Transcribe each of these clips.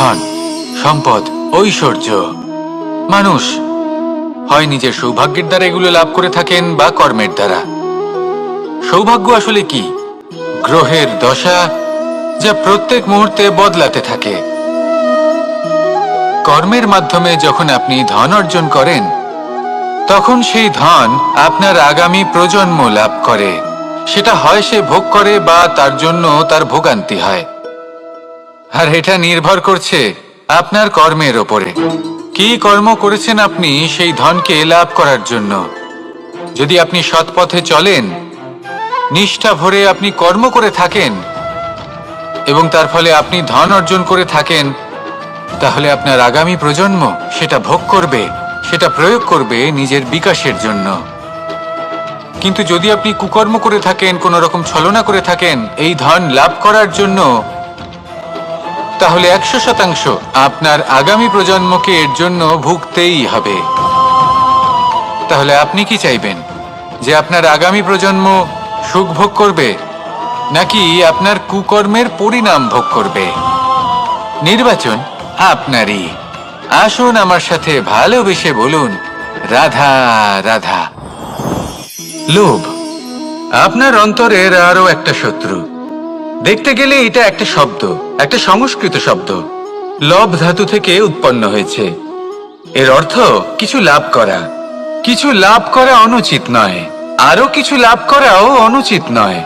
ধন, সম্পদ, ঐশ্বর্য। মানুষ হয় নিজের সৌভাগ্যের দ্বারা এগুলো লাভ করে থাকেন বা কর্মের দ্বারা। সৌভাগ্য আসলে কি? গ্রহের দশা যা প্রত্যেক মুহূর্তে বদলাতে থাকে। কর্মের মাধ্যমে যখন আপনি ধন অর্জন করেন, তখন সেই ধন আপনার আগামী প্রজন্ম লাভ করে। সেটা হয় সে ভোগ করে বা তার জন্য তার ভোগান্তি হয়। আর এটা নির্ভর করছে আপনার কর্মের ওপরে। কি কর্ম করেছেন আপনি সেই ধনকে লাভ করার জন্য? যদি আপনি সৎ পথে চলেন, নিষ্ঠা ভরে আপনি কর্ম করে থাকেন এবং তার ফলে আপনি ধন অর্জন করে থাকেন, তাহলে আপনার আগামী প্রজন্ম সেটা ভোগ করবে, সেটা প্রয়োগ করবে নিজের বিকাশের জন্য। কিন্তু যদি আপনি কুকর্ম করে থাকেন, কোনো রকম ছলনা করে থাকেন এই ধন লাভ করার জন্য, তাহলে 100% আপনার আগামী প্রজন্মকে এর জন্য ভুগতেই হবে। তাহলে আপনি কি চাইবেন? যে আপনার আগামী প্রজন্ম সুখ ভোগ করবে, নাকি আপনার কুকর্মের পরিণাম ভোগ করবে? নির্বাচন আপনারই। আসুন আমার সাথে ভালোবেসে বলুন, রাধা রাধা। লোভ আপনার অন্তরের আরো একটা শত্রু। দেখতে গেলে এটা একটা শব্দ, একটা সংস্কৃত শব্দ। লব ধাতু থেকে উৎপন্ন হয়েছে। এর অর্থ কিছু লাভ করা। কিছু লাভ করা অনুচিত নয়, আরো কিছু লাভ করাও অনুচিত নয়,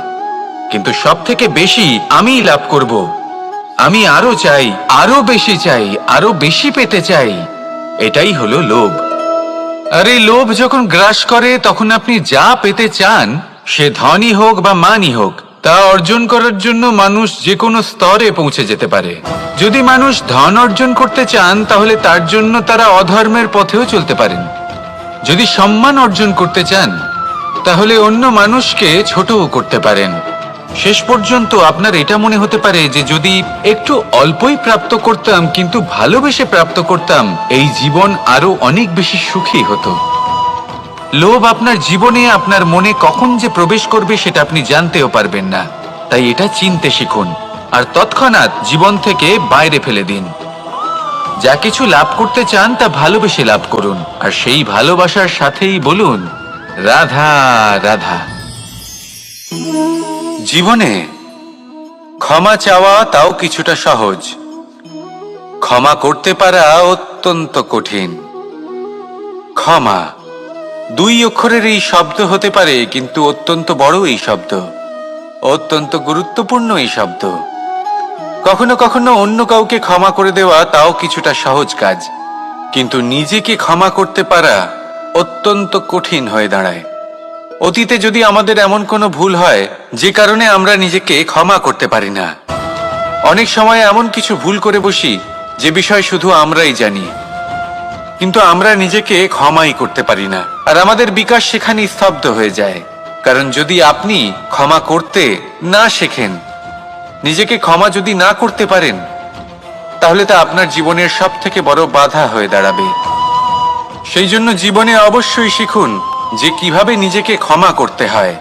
কিন্তু সব থেকে বেশি আমিই লাভ করব, আমি আরো চাই, আরো বেশি চাই, আরো বেশি পেতে চাই, এটাই হলো লোভ। আর এই লোভ যখন গ্রাস করে, তখন আপনি যা পেতে চান, সে ধনই হোক বা মানই হোক, তা অর্জন করার জন্য মানুষ যে কোনো স্তরে পৌঁছে যেতে পারে। যদি মানুষ ধন অর্জন করতে চান, তাহলে তার জন্য তারা অধর্মের পথেও চলতে পারেন। যদি সম্মান অর্জন করতে চান, তাহলে অন্য মানুষকে ছোটও করতে পারেন। শেষ পর্যন্ত আপনার এটা মনে হতে পারে যে যদি একটু অল্পই প্রাপ্ত করতাম, কিন্তু ভালোবেসে প্রাপ্ত করতাম, এই জীবন আরো অনেক বেশি সুখী হতো। লোভ আপনার জীবনে, আপনার মনে কখন যে প্রবেশ করবে সেটা আপনি জানতেও পারবেন না। তাই এটা চিনতে শিখুন আর তৎক্ষণাৎ জীবন থেকে বাইরে ফেলে দিন। যা কিছু লাভ করতে চান তা ভালোবেসে লাভ করুন, আর সেই ভালোবাসার সাথেই বলুন, রাধা রাধা। জীবনে ক্ষমা চাওয়া তাও কিছুটা সহজ, ক্ষমা করতে পারা অত্যন্ত কঠিন। ক্ষমা 2 অক্ষরের এই শব্দ হতে পারে, কিন্তু অত্যন্ত বড় এই শব্দ, অত্যন্ত গুরুত্বপূর্ণ এই শব্দ। কখনো কখনো অন্য কাউকে ক্ষমা করে দেওয়া তাও কিছুটা সহজ কাজ, কিন্তু নিজেকে ক্ষমা করতে পারা অত্যন্ত কঠিন হয়ে দাঁড়ায়। অতীতে যদি আমাদের এমন কোনো ভুল হয় যে কারণে আমরা নিজেকে ক্ষমা করতে পারি না, অনেক সময় এমন কিছু ভুল করে বসি যে বিষয় শুধু আমরাই জানি, কিন্তু আমরা নিজেকে ক্ষমাই করতে পারি না, আর আমাদের বিকাশ সেখানে স্তব্ধ হয়ে যায়। কারণ যদি আপনি ক্ষমা করতে না শেখেন, নিজেকে ক্ষমা যদি না করতে পারেন, তাহলে তা আপনার জীবনের সব থেকে বড় বাধা হয়ে দাঁড়াবে। সেই জন্য জীবনে অবশ্যই শিখুন যে কিভাবে নিজেকে ক্ষমা করতে হয়,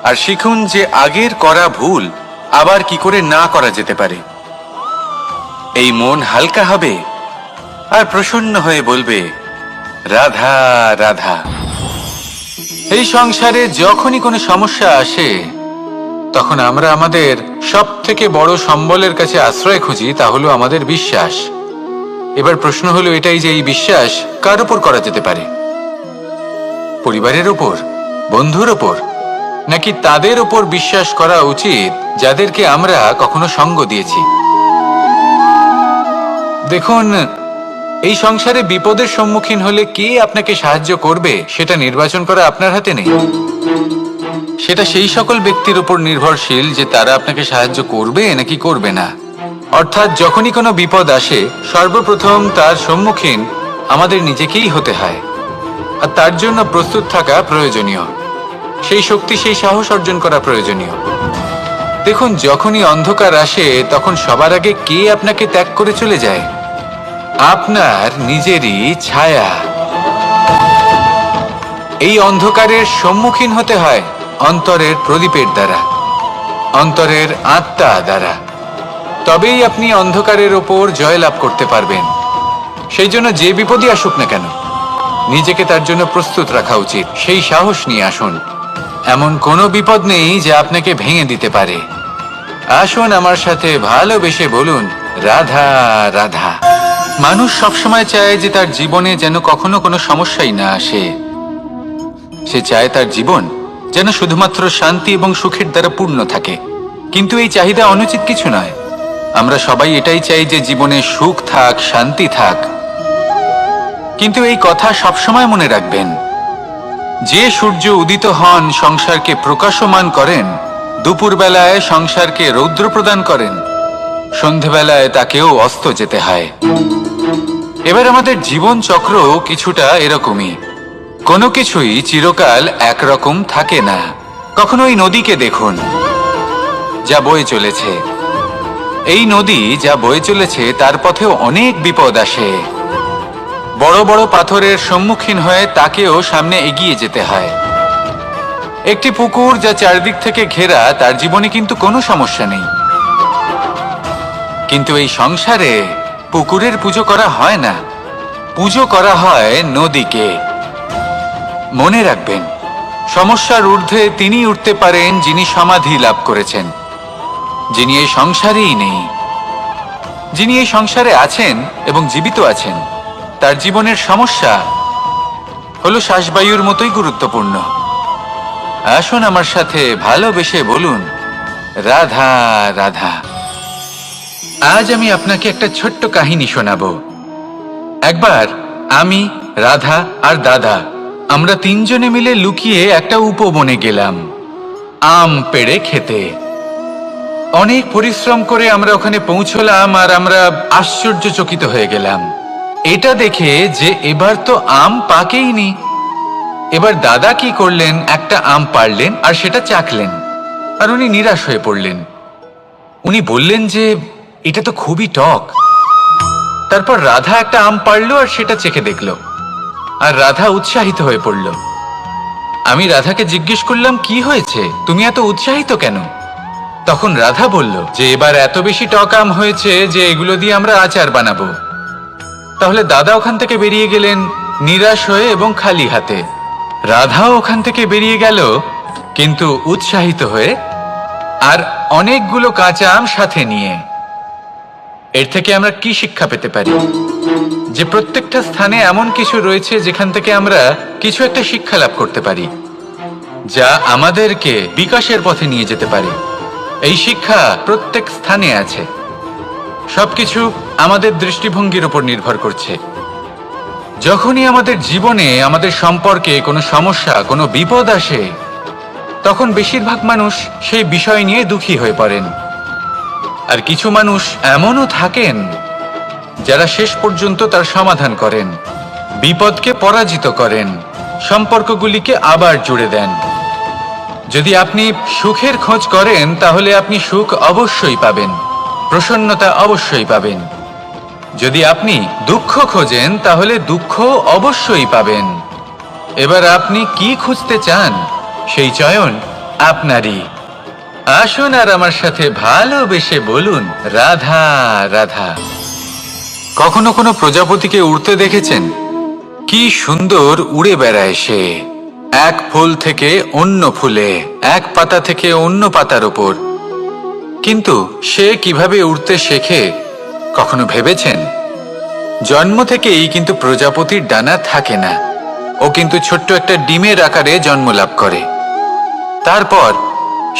আর শিখুন যে আগের করা ভুল আবার কি করে না করা যেতে পারে। এই মন হালকা হবে আর প্রসন্ন হয়ে বলবে, রাধা রাধা। এই সংসারে যখনই কোনো সমস্যা আসে, তখন আমরা আমাদের সব থেকে বড় সম্বলের কাছে আশ্রয় খুঁজি, তা হলো আমাদের বিশ্বাস। এবার প্রশ্ন হলো এটাই যে এই বিশ্বাস কার উপর করা যেতে পারে? পরিবারের ওপর, বন্ধুর ওপর, নাকি তাদের ওপর বিশ্বাস করা উচিত যাদেরকে আমরা কখনো সঙ্গ দিয়েছি? দেখুন, এই সংসারে বিপদের সম্মুখীন হলে কে আপনাকে সাহায্য করবে সেটা নির্বাচন করা আপনার হাতে নেই। সেটা সেই সকল ব্যক্তির উপর নির্ভরশীল যে তারা আপনাকে সাহায্য করবে নাকি করবে না। অর্থাৎ যখনই কোনো বিপদ আসে, সর্বপ্রথম তার সম্মুখীন আমাদের নিজেকেই হতে হয়, আর তার জন্য প্রস্তুত থাকা প্রয়োজনীয়। সেই শক্তি, সেই সাহস অর্জন করা প্রয়োজনীয়। দেখুন, যখনই অন্ধকার আসে, তখন সবার আগে কে আপনাকে ত্যাগ করে চলে যায়? আপনার নিজেরই ছায়া। এই অন্ধকারের সম্মুখীন হতে হয় অন্তরের প্রদীপের দ্বারা, অন্তরের আত্মা দ্বারা। তবেই আপনি অন্ধকারের ওপর জয়লাভ করতে পারবেন। সেই জন্য যে বিপদই আসুক না কেন, নিজেকে তার জন্য প্রস্তুত রাখা উচিত। সেই সাহস নিয়ে আসুন। এমন কোনো বিপদ নেই যা আপনাকে ভেঙে দিতে পারে। আসুন আমার সাথে ভালোবেসে বলুন, রাধা রাধা। মানুষ সবসময় চায় যে তার জীবনে যেন কখনো কোনো সমস্যাই না আসে। সে চায় তার জীবন যেন শুধুমাত্র শান্তি এবং সুখের দ্বারা পূর্ণ থাকে। কিন্তু এই চাহিদা অনুচিত কিছু নয়। আমরা সবাই এটাই চাই যে জীবনে সুখ থাক, শান্তি থাক। কিন্তু এই কথা সবসময় মনে রাখবেন, যে সূর্য উদিত হন সংসারকে প্রকাশমান করেন, দুপুরবেলায় সংসারকে রৌদ্র প্রদান করেন, সন্ধেবেলায় তাকেও অস্ত যেতে হয়। এবার আমাদের জীবন চক্র কিছুটা এরকমই। কোনো কিছুই চিরকাল একরকম থাকে না। কখনো এই নদীকে দেখুন যা বয়ে চলেছে। এই নদী যা বয়ে চলেছে তার পথেও অনেক বিপদ আসে। বড় বড় পাথরের সম্মুখীন হয়ে তাকেও সামনে এগিয়ে যেতে হয়। একটি পুকুর যা চারদিক থেকে ঘেরা, তার জীবনে কিন্তু কোনো সমস্যা নেই। কিন্তু এই সংসারে পুকুরের পুজো করা হয় না, পুজো করা হয় নদীকে। মনে রাখবেন, সমস্যার ঊর্ধ্বে তিনি উঠতে পারেন যিনি সমাধি লাভ করেছেন, যিনি এই সংসারেই নেই। যিনি এই সংসারে আছেন এবং জীবিত আছেন, তার জীবনের সমস্যা হলো শ্বাসবায়ুর মতোই গুরুত্বপূর্ণ। আসুন আমার সাথে ভালোবেসে বলুন, রাধা রাধা। আজ আমি আপনাকে একটা ছোট্ট কাহিনী শোনাবো। একবার আমি, রাধা আর দাদা, আমরা তিনজনে মিলে লুকিয়ে একটা উপবনে গেলাম আম পেড়ে খেতে। অনেক পরিশ্রম করে আমরা ওখানে পৌঁছলাম আর আমরা আশ্চর্যচকিত হয়ে গেলাম এটা দেখে যে এবার তো আম পাকেইনি। এবার দাদা কি করলেন, একটা আম পাড়লেন আর সেটা চাখলেন, আর উনি নিরাশ হয়ে পড়লেন। উনি বললেন যে এটা তো খুবই টক। তারপর রাধা একটা আম পাড়লো আর সেটা চেখে দেখলো, আর রাধা উৎসাহিত হয়ে পড়ল। আমি রাধাকে জিজ্ঞেস করলাম, কি হয়েছে, তুমি এত উৎসাহিত কেন? তখন রাধা বলল যে এবার এত বেশি টক আম হয়েছে যে এগুলো দিয়ে আমরা আচার বানাবো। তাহলে দাদা ওখান থেকে বেরিয়ে গেলেন নিরাশ হয়ে এবং খালি হাতে। রাধাও ওখান থেকে বেরিয়ে গেল কিন্তু উৎসাহিত হয়ে, আর অনেকগুলো কাঁচা আম সাথে নিয়ে। এর থেকে আমরা কি শিক্ষা পেতে পারি? যে প্রত্যেকটা স্থানে এমন কিছু রয়েছে যেখান থেকে আমরা কিছু একটা শিক্ষা লাভ করতে পারি, যা আমাদেরকে বিকাশের পথে নিয়ে যেতে পারে। এই শিক্ষা প্রত্যেক স্থানে আছে। সবকিছু আমাদের দৃষ্টিভঙ্গির উপর নির্ভর করছে। যখনই আমাদের জীবনে, আমাদের সম্পর্কে কোনো সমস্যা, কোনো বিপদ আসে, তখন বেশিরভাগ মানুষ সেই বিষয় নিয়ে দুঃখী হয়ে পড়েন। আর কিছু মানুষ এমনও থাকেন যারা শেষ পর্যন্ত তার সমাধান করেন, বিপদকে পরাজিত করেন, সম্পর্কগুলিকে আবার জুড়ে দেন। যদি আপনি সুখের খোঁজ করেন তাহলে আপনি সুখ অবশ্যই পাবেন, প্রসন্নতা অবশ্যই পাবেন। যদি আপনি দুঃখ খোঁজেন তাহলে দুঃখ অবশ্যই পাবেন। এবার আপনি কি খুঁজতে চান, সেই চয়ন আপনারই। আসুন আর আমার সাথে ভালোবেসে বলুন, রাধা রাধা। কখনো কোনো প্রজাপতিকে উড়তে দেখেছেন? কি সুন্দর উড়ে বেড়ায় সে, এক ফুল থেকে অন্য ফুলে, এক পাতা থেকে অন্য পাতার উপর। কিন্তু সে কিভাবে উড়তে শেখে কখনো ভেবেছেন? জন্ম থেকেই কিন্তু প্রজাপতির ডানা থাকে না। ও কিন্তু ছোট্ট একটা ডিমের আকারে জন্ম লাভ করে। তারপর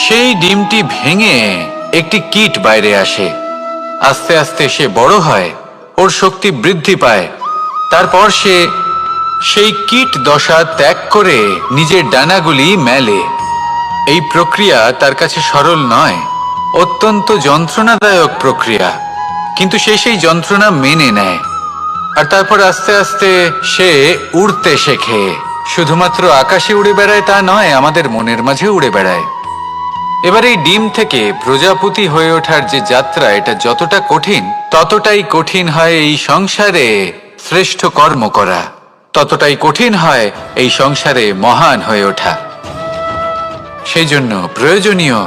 সেই ডিমটি ভেঙে একটি কীট বাইরে আসে। আস্তে আস্তে সে বড় হয়, ওর শক্তি বৃদ্ধি পায়। তারপর সে সেই কীট দশা ত্যাগ করে নিজের ডানাগুলি মেলে। এই প্রক্রিয়া তার কাছে সরল নয়, অত্যন্ত যন্ত্রণাদায়ক প্রক্রিয়া, কিন্তু সে সেই যন্ত্রণা মেনে নেয়। আর তারপর আস্তে আস্তে সে উড়তে শেখে। শুধুমাত্র আকাশে উড়ে বেড়ায় তা নয়, আমাদের মনের মাঝে উড়ে বেড়ায়। এবার এই ডিম থেকে প্রজাপতি হয়ে ওঠার যে যাত্রা, এটা যতটা কঠিন, ততটাই কঠিন হয় এই সংসারে শ্রেষ্ঠ কর্ম করা, ততটাই কঠিন হয় এই সংসারে মহান হয়ে ওঠা। সেই জন্য প্রয়োজনীয়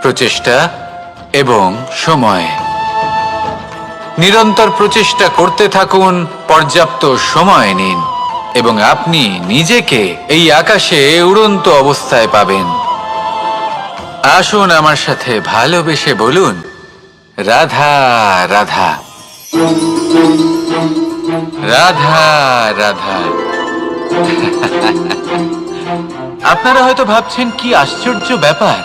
প্রচেষ্টা এবং সময়। নিরন্তর প্রচেষ্টা করতে থাকুন, পর্যাপ্ত সময় নিন এবং আপনি নিজেকে এই আকাশে উড়ন্ত অবস্থায় পাবেন। আসুন আমার সাথে ভালোবেসে বলুন, রাধা রাধা, রাধা রাধা। আপনারা হয়তো ভাবছেন কি আশ্চর্য ব্যাপার,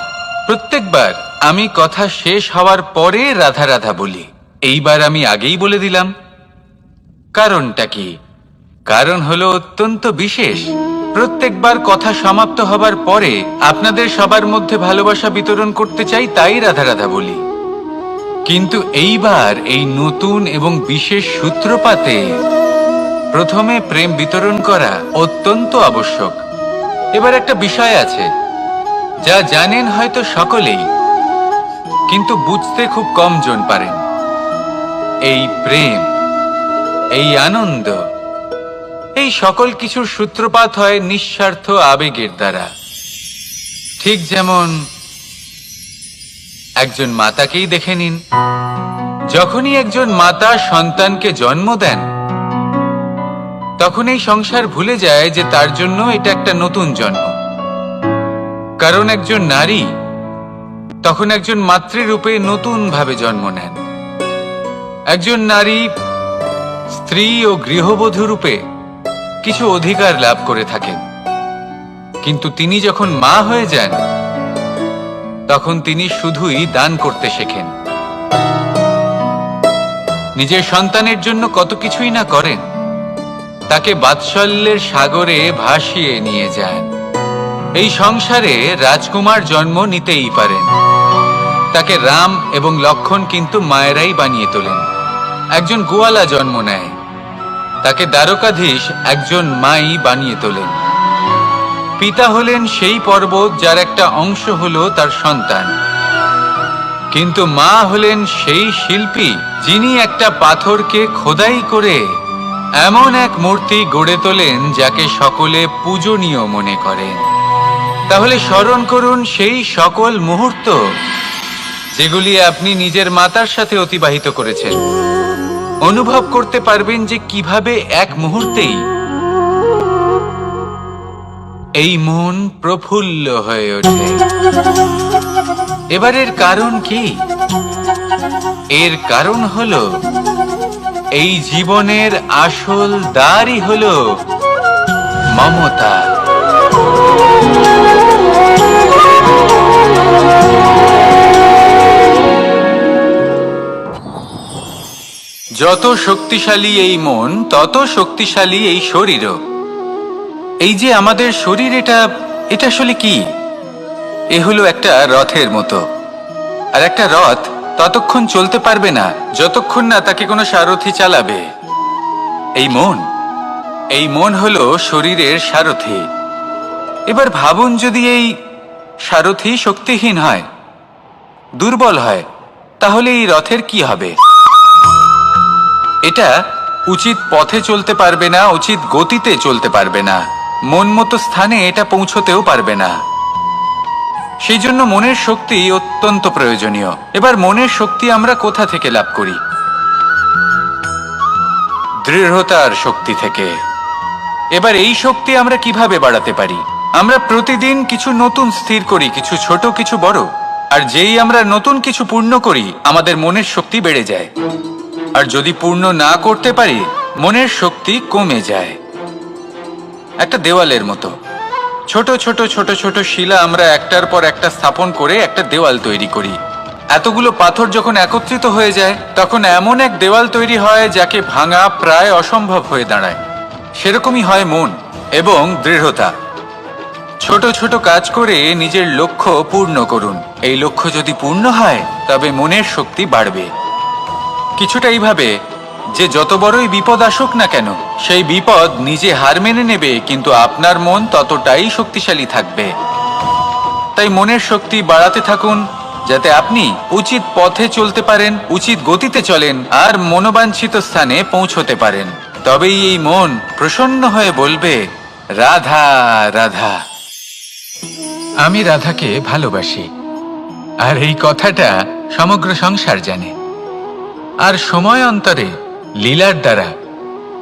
প্রত্যেকবার আমি কথা শেষ হওয়ার পরে রাধা রাধা বলি। এইবার আমি আগেই বলে দিলাম। কারণটা কি? কারণ হলো অত্যন্ত বিশেষ। প্রত্যেকবার কথা সমাপ্ত হবার পরে আপনাদের সবার মধ্যে ভালোবাসা বিতরণ করতে চাই, তাই রাধা রাধা বলি। কিন্তু এইবার এই নতুন এবং বিশেষ সূত্রপাতে প্রথমে প্রেম বিতরণ করা অত্যন্ত আবশ্যক। এবার একটা বিষয় আছে যা জানেন হয়তো সকলেই, কিন্তু বুঝতে খুব কম জন পারেন। এই প্রেম, এই আনন্দ, এই সকল কিছুর সূত্রপাত হয় নিঃস্বার্থ আবেগের দ্বারা। ঠিক যেমন একজন মাতাকেই দেখে নিন। যখনই একজন মাতা সন্তানকে জন্ম দেন, তখন এই সংসার ভুলে যায় যে তার জন্য এটা একটা নতুন জন্ম। কারণ একজন নারী তখন একজন মাতৃরূপে নতুন ভাবে জন্ম নেন। একজন নারী স্ত্রী ও গৃহবধূ রূপে কিছু অধিকার লাভ করে থাকেন, কিন্তু তিনি যখন মা হয়ে যান, তখন তিনি শুধুই দান করতে শেখেন। নিজের সন্তানের জন্য কত কিছুই না করেন, তাকে বাৎসল্যের সাগরে ভাসিয়ে নিয়ে যান। এই সংসারে রাজকুমার জন্ম নিতেই পারেন, তাকে রাম এবং লক্ষণ কিন্তু মায়েরাই বানিয়ে তোলেন। একজন গোয়ালা জন্ম নেয়, তাকে দ্বারকাধীশ একজন মাই বানিয়ে তোলেন। পিতা হলেন সেই পর্বত যার একটা অংশ হলো তার সন্তান, কিন্তু মা হলেন সেই শিল্পী যিনি একটা পাথরকে খোদাই করে এমন এক মূর্তি গড়ে তোলেন যাকে সকলে পূজনীয় মনে করেন। তাহলে স্মরণ করুন সেই সকল মুহূর্ত যেগুলি আপনি নিজের মাতার সাথে অতিবাহিত করেছেন। অনুভব করতে পারবেন যে কিভাবে এক মুহূর্তেই এই মন প্রফুল্ল হয়ে ওঠে। এবারের কারণ কি? এর কারণ হলো এই জীবনের আসল দ্বারই হলো মমতা। যত শক্তিশালী এই মন, তত শক্তিশালী এই শরীরও। এই যে আমাদের শরীর, এটা আসলে কি? এ হলো একটা রথের মতো। আর একটা রথ ততক্ষণ চলতে পারবে না যতক্ষণ না তাকে কোনো সারথি চালাবে। এই মন হলো শরীরের সারথি। এবার ভাবুন, যদি এই সারথি শক্তিহীন হয়, দুর্বল হয়, তাহলে এই রথের কি হবে? এটা উচিত পথে চলতে পারবে না, উচিত গতিতে চলতে পারবে না, মন মতো স্থানে এটা পৌঁছতেও পারবে না। সেই জন্য মনের শক্তি অত্যন্ত প্রয়োজনীয়। এবার মনের শক্তি আমরা কোথা থেকে লাভ করি? দৃঢ়তার শক্তি থেকে। এবার এই শক্তি আমরা কিভাবে বাড়াতে পারি? আমরা প্রতিদিন কিছু নতুন স্থির করি, কিছু ছোট কিছু বড়। আর যেই আমরা নতুন কিছু পূর্ণ করি, আমাদের মনের শক্তি বেড়ে যায়। আর যদি পূর্ণ না করতে পারি, মনের শক্তি কমে যায়। একটা দেওয়ালের মতো ছোট ছোট ছোট ছোট শিলা আমরা একটার পর একটা স্থাপন করে একটা দেওয়াল তৈরি করি। এতগুলো পাথর যখন একত্রিত হয়ে যায়, তখন এমন এক দেওয়াল তৈরি হয় যাকে ভাঙা প্রায় অসম্ভব হয়ে দাঁড়ায়। সেরকমই হয় মন এবং দৃঢ়তা। ছোট ছোট কাজ করে নিজের লক্ষ্য পূর্ণ করুন। এই লক্ষ্য যদি পূর্ণ হয়, তবে মনের শক্তি বাড়বে। কিছুটা এইভাবে যে যত বড়ই বিপদ আসুক না কেন, সেই বিপদ নিজে হার মেনে নেবে, কিন্তু আপনার মন ততটাই শক্তিশালী থাকবে। তাই মনের শক্তি বাড়াতে থাকুন, যাতে আপনি উচিত পথে চলতে পারেন, উচিত গতিতে চলেন আর মনোবাঞ্ছিত স্থানে পৌঁছতে পারেন। তবেই এই মন প্রসন্ন হয়ে বলবে, রাধা রাধা। আমি রাধাকে ভালোবাসি। আর এই কথাটা সমগ্র সংসার জানে। আর সময় অন্তরে লীলার দ্বারা,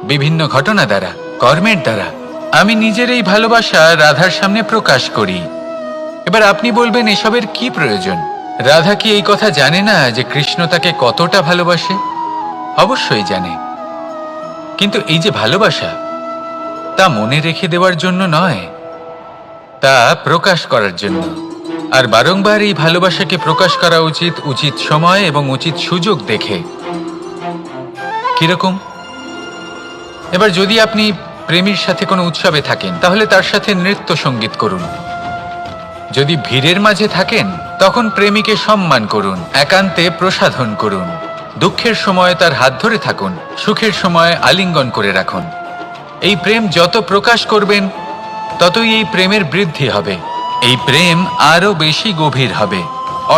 বিভিন্ন ঘটনা দ্বারা, কর্মের দ্বারা আমি নিজের এই ভালোবাসা রাধার সামনে প্রকাশ করি। এবার আপনি বলবেন, এসবের কি প্রয়োজন? রাধা কি এই কথা জানে না যে কৃষ্ণ তাকে কতটা ভালোবাসে? অবশ্যই জানে, কিন্তু এই যে ভালোবাসা, তা মনে রেখে দেওয়ার জন্য নয়, তা প্রকাশ করার জন্য। আর বারংবার এই ভালোবাসাকে প্রকাশ করা উচিত, উচিত সময় এবং উচিত সুযোগ দেখে। কিরকম? এবার যদি আপনি প্রেমীর সাথে কোনো উৎসবে থাকেন, তাহলে তার সাথে নৃত্য সঙ্গীত করুন। যদি ভিড়ের মাঝে থাকেন, তখন প্রেমীকে সম্মান করুন, একান্তে প্রসাধন করুন। দুঃখের সময় তার হাত ধরে থাকুন, সুখের সময় আলিঙ্গন করে রাখুন। এই প্রেম যত প্রকাশ করবেন, ততই এই প্রেমের বৃদ্ধি হবে। এই প্রেম আরো বেশি গভীর হবে,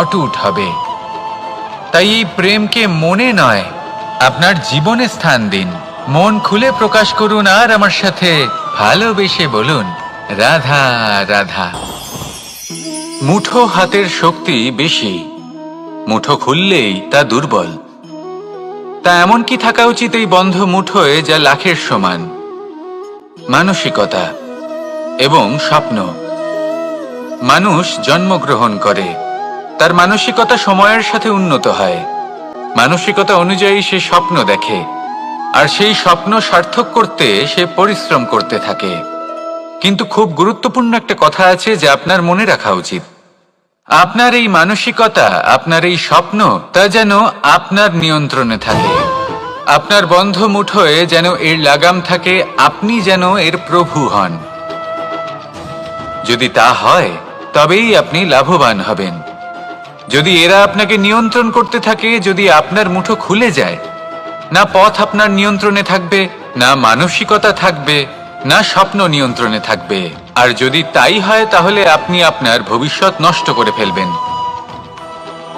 অটুট হবে। তাই এই প্রেমকে মনে নয়, আপনার জীবনে স্থান দিন। মন খুলে প্রকাশ করুন আর আমার সাথে ভালোবেসে বলুন, রাধা রাধা। মুঠো হাতের শক্তি বেশি, মুঠো খুললেই তা দুর্বল। তা এমন কি থাকা উচিত এই বন্ধ মুঠোয় যা লাখের সমান? মানসিকতা এবং স্বপ্ন। মানুষ জন্মগ্রহণ করে, তার মানসিকতা সময়ের সাথে উন্নত হয়। মানসিকতা অনুযায়ী সে স্বপ্ন দেখে, আর সেই স্বপ্ন সার্থক করতে সে পরিশ্রম করতে থাকে। কিন্তু খুব গুরুত্বপূর্ণ একটা কথা আছে যা আপনার মনে রাখা উচিত। আপনার এই মানসিকতা, আপনার এই স্বপ্ন, তা যেন আপনার নিয়ন্ত্রণে থাকে। আপনার বন্ধ মুঠোয় যেন এর লাগাম থাকে, আপনি যেন এর প্রভু হন। যদি তা হয়, তবেই আপনি লাভবান হবেন। যদি এরা আপনাকে নিয়ন্ত্রণ করতে থাকে, যদি আপনার মুঠো খুলে যায়, না পথ আপনার নিয়ন্ত্রণে থাকবে, না মানসিকতা থাকবে, না স্বপ্ন নিয়ন্ত্রণে থাকবে। আর যদি তাই হয়, তাহলে আপনি আপনার ভবিষ্যৎ নষ্ট করে ফেলবেন।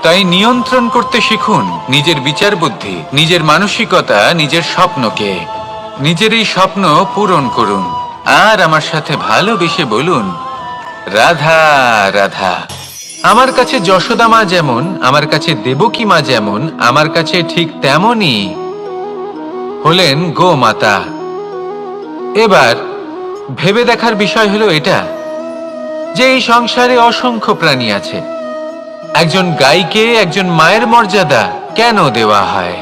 তাই নিয়ন্ত্রণ করতে শিখুন নিজের বিচার বুদ্ধি, নিজের মানসিকতা, নিজের স্বপ্নকে। নিজের এই স্বপ্ন পূরণ করুন আর আমার সাথে ভালোবেসে বলুন, রাধা রাধা। আমার কাছে যশোদা মা যেমন, আমার কাছে দেবকী মা যেমন, আমার কাছে ঠিক তেমনই হলেন গোমাতা। এবার ভেবে দেখার বিষয় হলো এটা, যে এই সংসারে অসংখ্য প্রাণী আছে। একজন গাইকে একজন মায়ের মর্যাদা কেন দেওয়া হয়?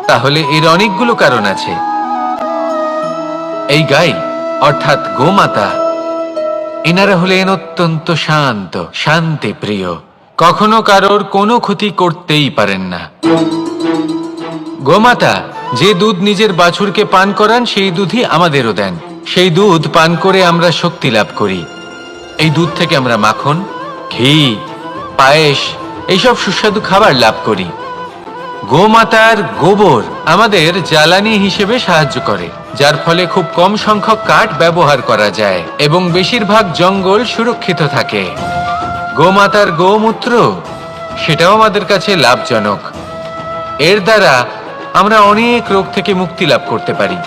তাহলে এর অনেকগুলো কারণ আছে। এই গাই অর্থাৎ গোমাতা, এনারা হলেন অত্যন্ত শান্ত, শান্তি প্রিয়, কখনো কারোর কোনো ক্ষতি করতেই পারেন না। গোমাতা যে দুধ নিজের বাছুরকে পান করান, সেই দুধই আমাদেরও দেন। সেই দুধ পান করে আমরা শক্তি লাভ করি। এই দুধ থেকে আমরা মাখন, ঘি, পায়েস, এইসব সুস্বাদু খাবার লাভ করি। গোমাতার গোবর আমাদের জ্বালানি হিসেবে সাহায্য করে, যার ফলে খুব কম সংখ্যক কাঠ ব্যবহার করা যায় এবং বেশিরভাগ জঙ্গল সুরক্ষিত থাকে। গোমাতার গোমূত্র, সেটাও আমাদের কাছে লাভজনক। এর দ্বারা আমরা অনেক রোগ থেকে মুক্তি লাভ করতে পারি।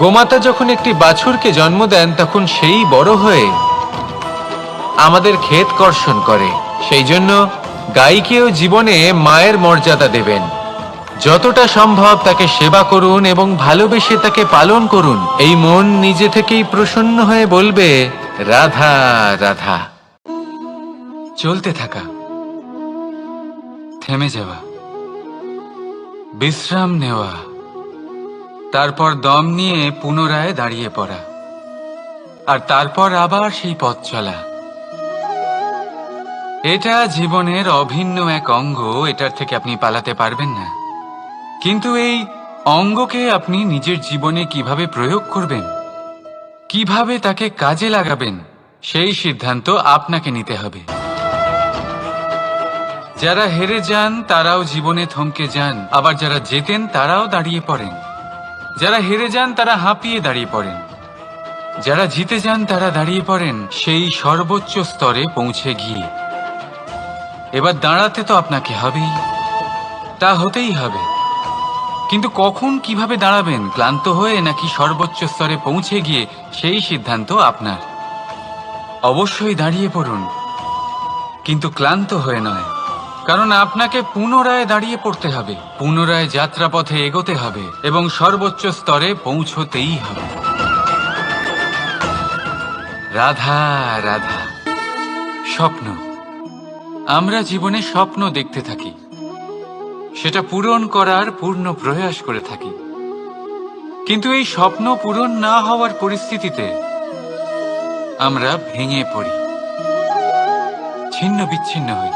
গোমাতা যখন একটি বাছুরকে জন্ম দেন, তখন সেই বড় হয়ে আমাদের ক্ষেত কর্ষণ করে। সেই জন্য গাইকেও জীবনে মায়ের মর্যাদা দেবেন। যতটা সম্ভব তাকে সেবা করুন এবং ভালোবেসে তাকে পালন করুন। এই মন নিজে থেকেই প্রসন্ন হয়ে বলবে, রাধা রাধা। চলতে থাকা, থেমে যাওয়া, বিশ্রাম নেওয়া, তারপর দম নিয়ে পুনরায় দাঁড়িয়ে পড়া, আর তারপর আবার সেই পথ চলা। এটা জীবনের অভিন্ন এক অঙ্গ, এটার থেকে আপনি পালাতে পারবেন না। কিন্তু এই অঙ্গকে আপনি নিজের জীবনে কিভাবে প্রয়োগ করবেন, কিভাবে তাকে কাজে লাগাবেন, সেই সিদ্ধান্ত আপনাকে নিতে হবে। যারা হেরে যান তারাও জীবনে থমকে যান, আবার যারা জেতেন তারাও দাঁড়িয়ে পড়েন। যারা হেরে যান তারা হাঁপিয়ে দাঁড়িয়ে পড়েন, যারা জিতে যান তারা দাঁড়িয়ে পড়েন সেই সর্বোচ্চ স্তরে পৌঁছে গিয়ে। এবার দাঁড়াতে তো আপনাকে হবেই, তা হতেই হবে। কিন্তু কখন, কিভাবে দাঁড়াবেন, ক্লান্ত হয়ে নাকি সর্বোচ্চ স্তরে পৌঁছে গিয়ে, সেই সিদ্ধান্ত আপনার। অবশ্যই দাঁড়িয়ে পড়ুন, কিন্তু ক্লান্ত হয়ে নয়, কারণ আপনাকে পুনরায় দাঁড়িয়ে পড়তে হবে, পুনরায় যাত্রাপথে এগোতে হবে এবং সর্বোচ্চ স্তরে পৌঁছতেই হবে। রাধা রাধা। স্বপ্ন, আমরা জীবনে স্বপ্ন দেখতে থাকি, সেটা পূরণ করার পূর্ণ প্রয়াস করে থাকি, কিন্তু এই স্বপ্ন পূরণ না হওয়ার পরিস্থিতিতে আমরা ভেঙে পড়ি, ছিন্ন বিচ্ছিন্ন হই।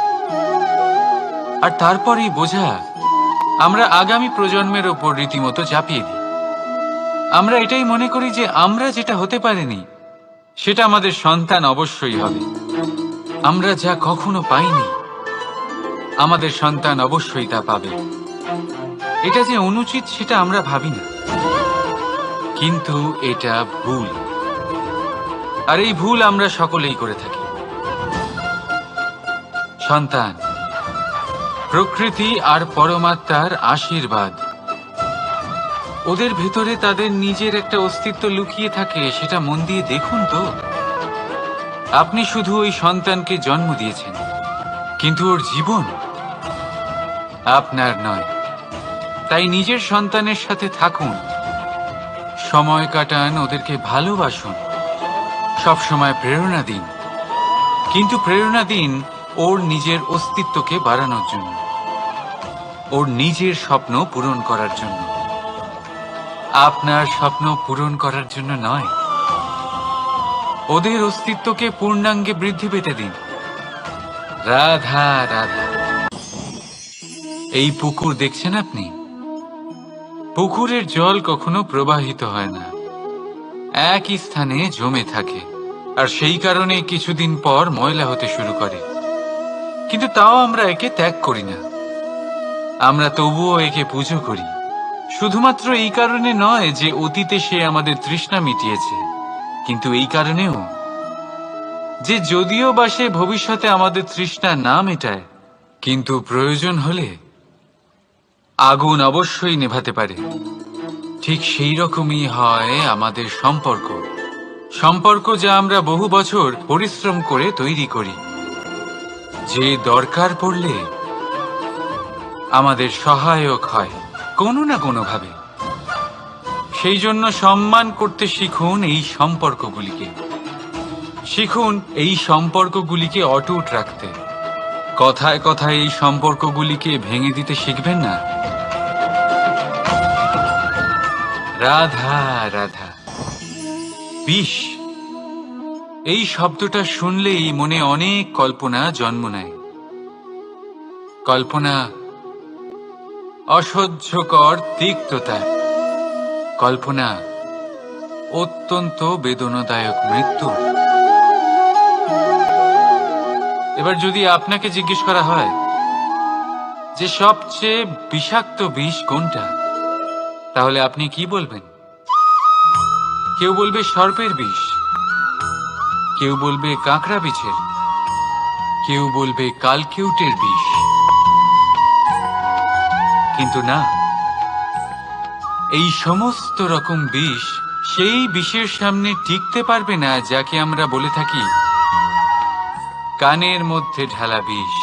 আর তারপরেই বোঝা আমরা আগামী প্রজন্মের ওপর রীতিমতো চাপিয়ে দিই। আমরা এটাই মনে করি যে আমরা যেটা হতে পারিনি সেটা আমাদের সন্তান অবশ্যই হবে। আমরা যা কখনো পাইনি আমাদের সন্তান অবশ্যই তা পাবে। এটা যে অনুচিত সেটা আমরা ভাবি না, কিন্তু এটা ভুল। আর এই ভুল আমরা সকলেই করে থাকি। সন্তান প্রকৃতি আর পরমাত্মার আশীর্বাদ। ওদের ভেতরে তাদের নিজের একটা অস্তিত্ব লুকিয়ে থাকে, সেটা মন দিয়ে দেখুন তো। আপনি শুধু ওই সন্তানকে জন্ম দিয়েছেন, কিন্তু ওর জীবন আপনার নয়। তাই নিজের সন্তানের সাথে থাকুন, সময় কাটান, ওদেরকে ভালোবাসুন, সবসময় প্রেরণা দিন, কিন্তু প্রেরণা দিন ওর নিজের অস্তিত্বকে বাড়ানোর জন্য, ওর নিজের স্বপ্ন পূরণ করার জন্য, আপনার স্বপ্ন পূরণ করার জন্য নয়। ওদের অস্তিত্বকে পূর্ণাঙ্গে বৃদ্ধি পেতে দিন। রাধা রাধা। এই পুকুর দেখছেন আপনি? পুকুরের জল কখনো প্রবাহিত হয় না, একই স্থানে জমে থাকে, আর সেই কারণে কিছুদিন পর ময়লা হতে শুরু করে। কিন্তু তাও আমরা একে ত্যাগ করি না, আমরা তবুও একে পুজো করি। শুধুমাত্র এই কারণে নয় যে অতীতে সে আমাদের তৃষ্ণা মিটিয়েছে, কিন্তু এই কারণেও যে যদিও বা সে ভবিষ্যতে আমাদের তৃষ্ণা না মেটায়, কিন্তু প্রয়োজন হলে আগুন অবশ্যই নেভাতে পারে। ঠিক সেই রকমই হয় আমাদের সম্পর্ক, সম্পর্ক যা আমরা বহু বছর পরিশ্রম করে তৈরি করি, যে দরকার পড়লে আমাদের সহায়ক হয় কোনো না কোনোভাবে। সেই জন্য সম্মান করতে শিখুন এই সম্পর্কগুলিকে, শিখুন এই সম্পর্কগুলিকে অটুট রাখতে। কথায় কথায় এই সম্পর্কগুলিকে ভেঙে দিতে শিখবেন না। রাধা রাধা। বিষ, এই শব্দটা শুনলেই মনে অনেক কল্পনা জন্ম নেয়। কল্পনা অসহ্যকর তিক্ততা, কল্পনা অত্যন্ত বেদনাদায়ক মৃত্যু। এবার যদি আপনাকে জিজ্ঞেস করা হয় যে সবচেয়ে বিষাক্ত বিষ কোনটা, তাহলে আপনি কি বলবেন? কেউ বলবে সর্পের বিষ, কেউ বলবে কাঁকড়া বিছের, কেউ বলবে কালকিউটের বিষ। কিন্তু না, এই সমস্ত রকম বিষ সেই বিষের সামনে টিকতে পারবে না যাকে আমরা বলে থাকি কানের মধ্যে ঢালা বিষ।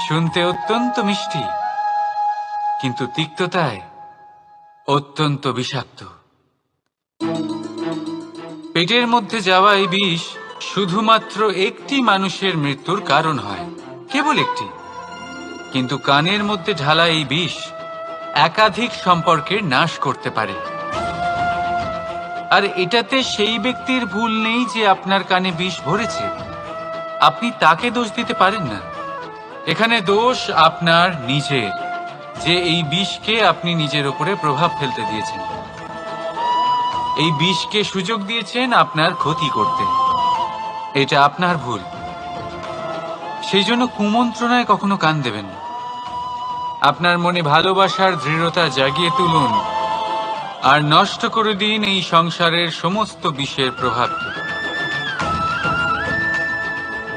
শুনতে অত্যন্ত মিষ্টি, কিন্তু তিক্ততায় অত্যন্ত বিষাক্ত। পেটের মধ্যে যাওয়া এই বিষ শুধুমাত্র একটি মানুষের মৃত্যুর কারণ হয়, কেবল একটি। কিন্তু কানের মধ্যে ঢালা এই বিষ একাধিক সম্পর্কের নাশ করতে পারে। আর এটাতে সেই ব্যক্তির ভুল নেই যে আপনার কানে বিষ ভরেছে, আপনি তাকে দোষ দিতে পারেন না। এখানে দোষ আপনার নিজের, যে এই বিষকে আপনি নিজের উপরে প্রভাব ফেলতে দিয়েছেন, এই বিষকে সুযোগ দিয়েছেন আপনার ক্ষতি করতে। এটা আপনার ভুল। সেই জন্য কুমন্ত্রণায় কখনো কান দেবেন না। আপনার মনে ভালোবাসার দৃঢ়তা জাগিয়ে তুলুন আর নষ্ট করে দিন এই সংসারের সমস্ত বিষের প্রভাবকে।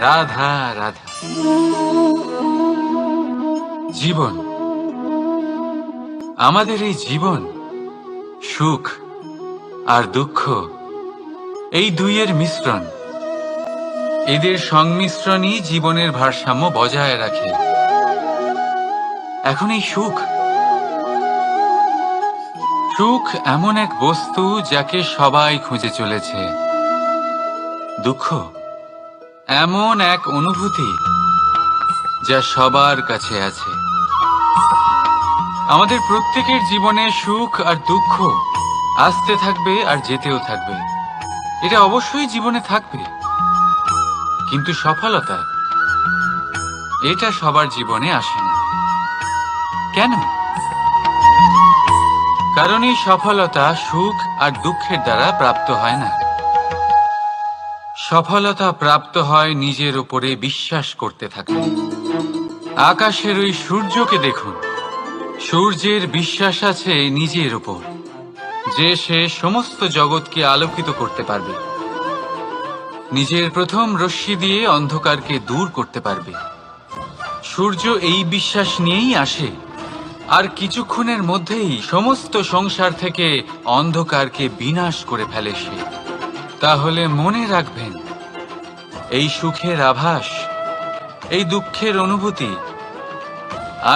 রাধা রাধা। জীবন, আমাদের এই জীবন সুখ আর দুঃখ, এই দুইয়ের মিশ্রণ। এদের সংমিশ্রণই জীবনের ভারসাম্য বজায় রাখে। এখন এই সুখ সুখ এমন এক বস্তু যাকে সবাই খুঁজে চলেছে। দুঃখ এমন এক অনুভূতি যা সবার কাছে আছে। আমাদের প্রত্যেকের জীবনে সুখ আর দুঃখ আসতে থাকবে আর যেতেও থাকবে। এটা অবশ্যই জীবনে থাকবে, কিন্তু সফলতা এটা সবার জীবনে আসে না। কেন? কারণ এই সফলতা সুখ আর দুঃখের দ্বারা প্রাপ্ত হয় না। সফলতা প্রাপ্ত হয় নিজের উপরে বিশ্বাস করতে থাকলে। আকাশের ওই সূর্যকে দেখুন, সূর্যের বিশ্বাস আছে নিজের উপর যে সে সমস্ত জগৎকে আলোকিত করতে পারবে, নিজের প্রথম রশ্মি দিয়ে অন্ধকারকে দূর করতে পারবে। সূর্য এই বিশ্বাস নিয়েই আসে, আর কিছুক্ষণের মধ্যেই সমস্ত সংসার থেকে অন্ধকারকে বিনাশ করে ফেলে সে। তাহলে মনে রাখবেন, এই সুখের আভাস, এই দুঃখের অনুভূতি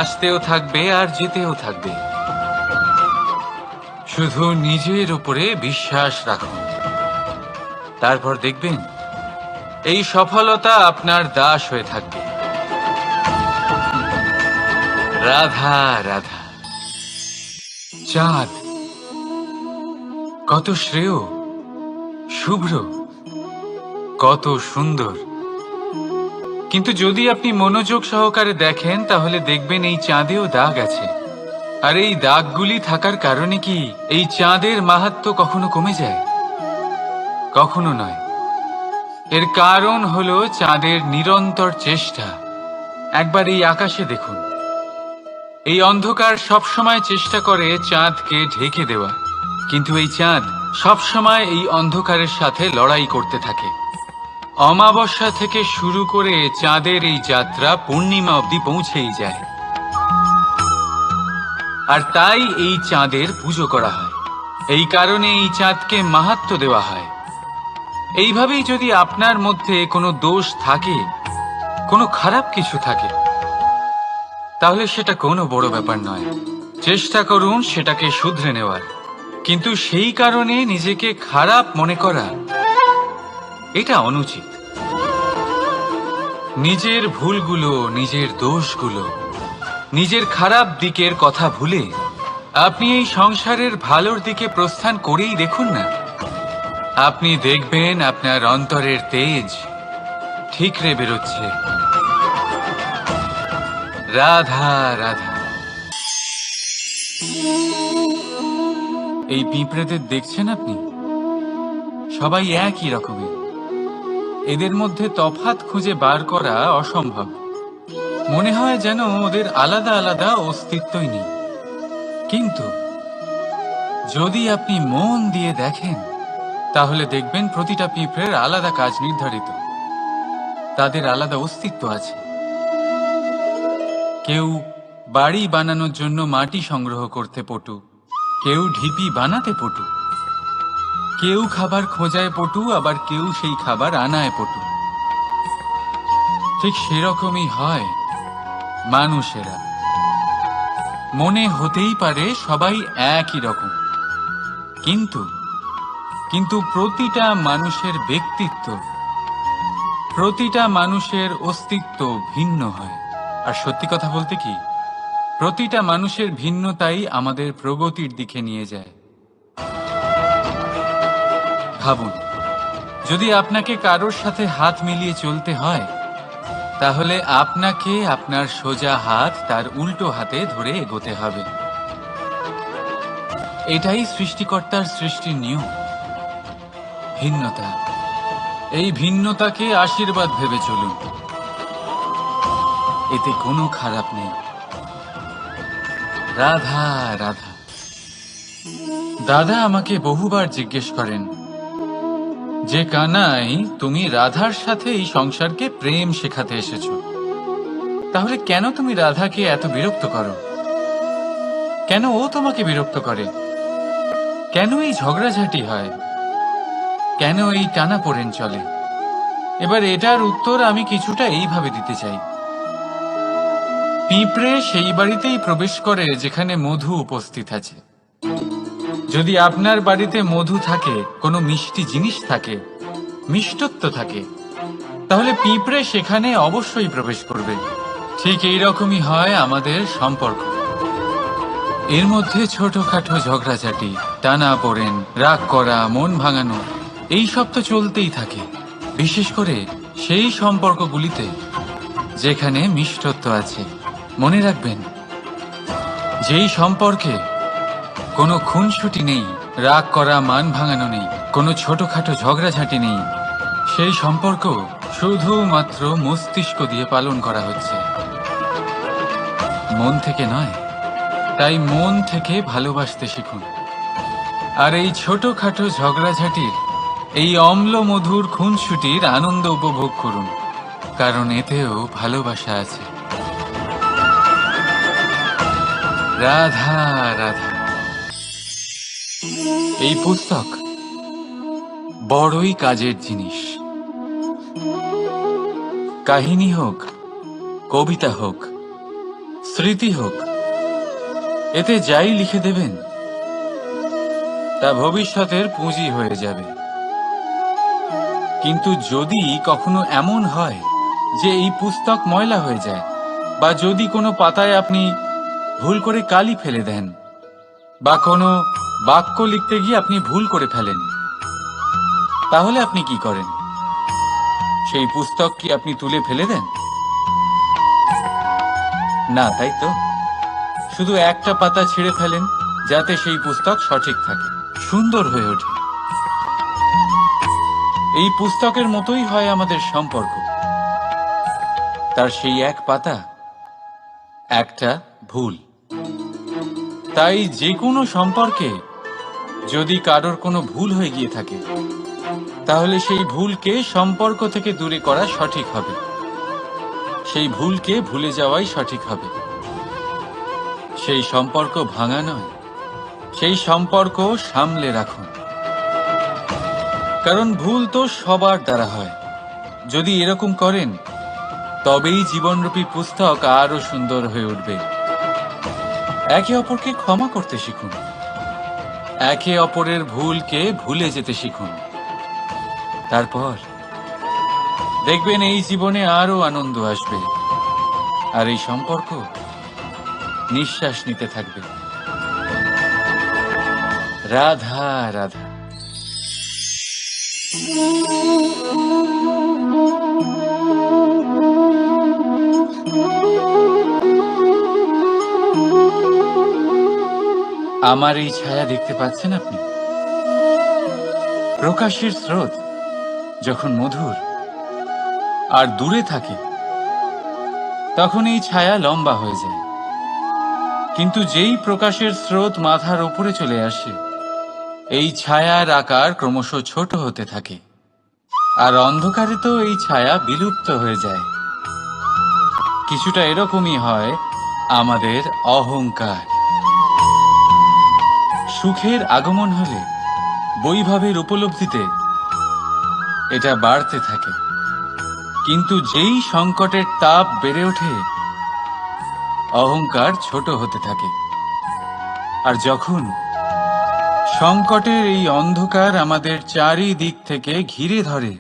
আসতেও থাকবে আর যেতেও থাকবে। শুধু নিজের উপরে বিশ্বাস রাখুন, তারপর দেখবেন এই সফলতা আপনার দাস হয়ে থাকবে। রাধা রাধা। চাঁদ কত শ্রেয়, শুভ্র, কত সুন্দর। কিন্তু যদি আপনি মনোযোগ সহকারে দেখেন তাহলে দেখবেন এই চাঁদেও দাগ আছে। আর এই দাগগুলি থাকার কারণে কি এই চাঁদের মাহাত্ম্য কখনো কমে যায়? কখনো নয়। এর কারণ হলো চাঁদের নিরন্তর চেষ্টা। একবার এই আকাশে দেখুন, এই অন্ধকার সবসময় চেষ্টা করে চাঁদকে ঢেকে দেওয়া, কিন্তু এই চাঁদ সবসময় এই অন্ধকারের সাথে লড়াই করতে থাকে। অমাবস্যা থেকে শুরু করে চাঁদের এই যাত্রা পূর্ণিমা অবধি পৌঁছেই যায়। আর তাই এই চাঁদের পুজো করা হয়, এই কারণে এই চাঁদকে মাহাত্ম্য দেওয়া হয়। এইভাবেই যদি আপনার মধ্যে কোনো দোষ থাকে, কোনো খারাপ কিছু থাকে, তাহলে সেটা কোনো বড় ব্যাপার নয়। চেষ্টা করুন সেটাকে শুধরে নেওয়ার, কিন্তু সেই কারণে নিজেকে খারাপ মনে করা এটা অনুচিত। নিজের ভুলগুলো, নিজের দোষগুলো, নিজের খারাপ দিকের কথা ভুলে আপনি এই সংসারের ভালোর দিকে প্রস্থান করেই দেখুন না। আপনি দেখবেন আপনার অন্তরের তেজ ঠিকরে বেরোচ্ছে। রাধা রাধা। এই পিঁপড়েদের দেখছেন আপনি? সবাই একই রকমের। এদের মধ্যে তফাৎ খুঁজে বার করা অসম্ভব। মনে হয় যেন ওদের আলাদা আলাদা অস্তিত্বই নেই। কিন্তু যদি আপনি মন দিয়ে দেখেন তাহলে দেখবেন প্রতিটা পিঁপড়ের আলাদা কাজ নির্ধারিত, তাদের আলাদা অস্তিত্ব আছে। কেউ বাড়ি বানানোর জন্য মাটি সংগ্রহ করতে পটু, কেউ ঢিপি বানাতে পটু, কেউ খাবার খোঁজায় পটু, আবার কেউ সেই খাবার আনায় পটু। ঠিক সেরকমই হয় মানুষেরা। মনে হতেই পারে সবাই একই রকম, কিন্তু প্রতিটা মানুষের ব্যক্তিত্ব, প্রতিটা মানুষের অস্তিত্ব ভিন্ন হয়। আর সত্যি কথা বলতে কি, প্রতিটা মানুষের ভিন্নতাই আমাদের প্রগতির দিকে নিয়ে যায়। ভাবুন, যদি আপনাকে কারোর সাথে হাত মিলিয়ে চলতে হয়, তাহলে আপনাকে আপনার সোজা হাত তার উল্টো হাতে ধরে এগোতে হবে। এটাই সৃষ্টিকর্তার সৃষ্টির নিয়ম। ভিন্নতা, এই ভিন্নতাকে আশীর্বাদ ভেবে চলুন, এতে কোনো খারাপ নেই। রাধা রাধা। দাদা আমাকে বহুবার জিজ্ঞেস করেন যে কানাই, তুমি রাধার সাথে এই সংসারকে প্রেম শেখাতে এসেছো, তাহলে কেন তুমি রাধাকে এত বিরক্ত করো? কেন ও তোমাকে বিরক্ত করে? কেন এই ঝগড়াঝাটি হয়? কেন এই টানাপোড়েন চলে? এবার এটার উত্তর আমি কিছুটা এইভাবে দিতে চাই। পিঁপড়ে সেই বাড়িতেই প্রবেশ করে যেখানে মধু উপস্থিত আছে। যদি আপনার বাড়িতে মধু থাকে, কোনো মিষ্টি জিনিস থাকে, মিষ্টত্ব থাকে, তাহলে পিঁপড়ে সেখানে অবশ্যই প্রবেশ করবে। ঠিক এইরকমই হয় আমাদের সম্পর্ক। এর মধ্যে ছোটখাটো ঝগড়াঝাটি, টানাপোড়েন, রাগ করা, মন ভাঙানো, এই সব তো চলতেই থাকে, বিশেষ করে সেই সম্পর্কগুলিতে যেখানে মিষ্টত্ব আছে। মনে রাখবেন, যেই সম্পর্কে কোনো খুনসুটি নেই, রাগ করা, মান ভাঙানো নেই, কোনো ছোটখাটো ঝগড়াঝাটি নেই, সেই সম্পর্ক শুধুমাত্র মস্তিষ্ক দিয়ে পালন করা হচ্ছে, মন থেকে নয়। তাই মন থেকে ভালোবাসতে শিখুন। আর এই ছোটখাটো ঝগড়াঝাটির, এই অম্ল মধুর খুনসুটির আনন্দ উপভোগ করুন, কারণ এতেও ভালোবাসা আছে। রাধা রাধা। এই পুস্তক বড়ই কাজের জিনিস। কাহিনী হোক, কবিতা হোক, স্মৃতি হোক, এতে যাই লিখে দেবেন তা ভবিষ্যতের পুঁজি হয়ে যাবে। কিন্তু যদি কখনো এমন হয় যে এই পুস্তক ময়লা হয়ে যায়, বা যদি কোনো পাতায় আপনি ভুল করে কালি ফেলে দেন, বা কোনো বাক্য লিখতে গিয়ে আপনি ভুল করে ফেলেন, তাহলে আপনি কি করেন? সেই পুস্তক কি আপনি তুলে ফেলে দেন? না, তাই তো। শুধু একটা পাতা ছিঁড়ে ফেলেন, যাতে সেই পুস্তক সঠিক থাকে, সুন্দর হয়ে ওঠে। এই পুস্তকের মতোই হয় আমাদের সম্পর্ক। তার সেই এক পাতা, একটা ভুল। তাই যে কোনো সম্পর্কে যদি কারোর কোনো ভুল হয়ে গিয়ে থাকে, তাহলে সেই ভুলকে সম্পর্ক থেকে দূরে করা সঠিক হবে। সেই ভুলকে ভুলে যাওয়াই সঠিক হবে। সেই সম্পর্ক ভাঙা নয়, সেই সম্পর্ক সামলে রাখুন। কারণ ভুল তো সবার দ্বারা হয়। যদি এরকম করেন, তবেই জীবনরূপী পুস্তক আরো সুন্দর হয়ে উঠবে। একে অপরকে ক্ষমা করতে শিখুন, একে অপরের ভুলকে ভুলে যেতে শিখুন। তারপর দেখবেন এই জীবনে আরো আনন্দ আসবে, আর এই সম্পর্ক নিঃশ্বাস নিতে থাকবে। রাধা রাধা। আমার এই ছায়া দেখতে পাচ্ছেন আপনি? প্রকাশের স্রোত যখন মধুর আর দূরে থাকে, তখন এই ছায়া লম্বা হয়ে যায়। কিন্তু যেই প্রকাশের স্রোত মাথার উপরে চলে আসে, এই ছায়ার আকার ক্রমশ ছোট হতে থাকে, আর অন্ধকারে তো এই ছায়া বিলুপ্ত হয়ে যায়। কিছুটা এরকমই হয় আমাদের অহংকার। সুখের আগমন হলে, বৈভবের উপলব্ধিতে এটা বাড়তে থাকে। কিন্তু যেই সংকটের তাপ বেড়ে ওঠে, অহংকার ছোট হতে থাকে। আর যখন সংকটের এই অন্ধকার আমাদের চারিদিক থেকে ঘিরে ধরে,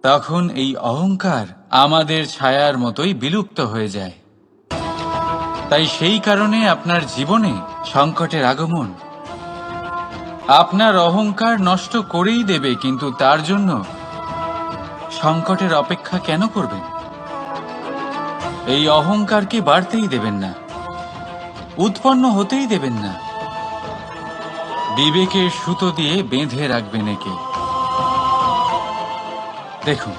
তখন এই অহংকার আমাদের ছায়ার মতোই বিলুপ্ত হয়ে যায়। তাই সেই কারণে আপনার জীবনে সংকটের আগমন আপনার অহংকার নষ্ট করেই দেবে, কিন্তু তার জন্য সংকটের অপেক্ষা কেন করবেন? এই অহংকারকে বাড়তেই দেবেন না, উৎপন্ন হতেই দেবেন না। বিবেকের সুতো দিয়ে বেঁধে রাখবেন একে। দেখুন,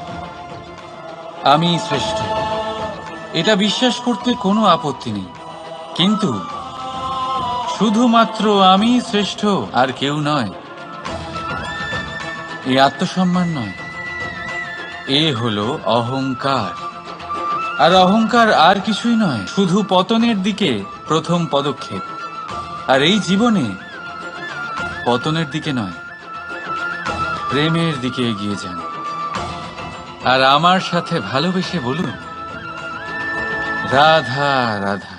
আমি শ্রেষ্ঠ, এটা বিশ্বাস করতে কোনো আপত্তি নেই। কিন্তু শুধুমাত্র আমি শ্রেষ্ঠ, আর কেউ নয়, এই আত্মসম্মান নয়, এ হলো অহংকার। আর অহংকার আর কিছুই নয়, শুধু পতনের দিকে প্রথম পদক্ষেপ। আর এই জীবনে পতনের দিকে নয়, প্রেমের দিকে এগিয়ে যান। আর আমার সাথে ভালোবেসে বলুন, রাধা রাধা।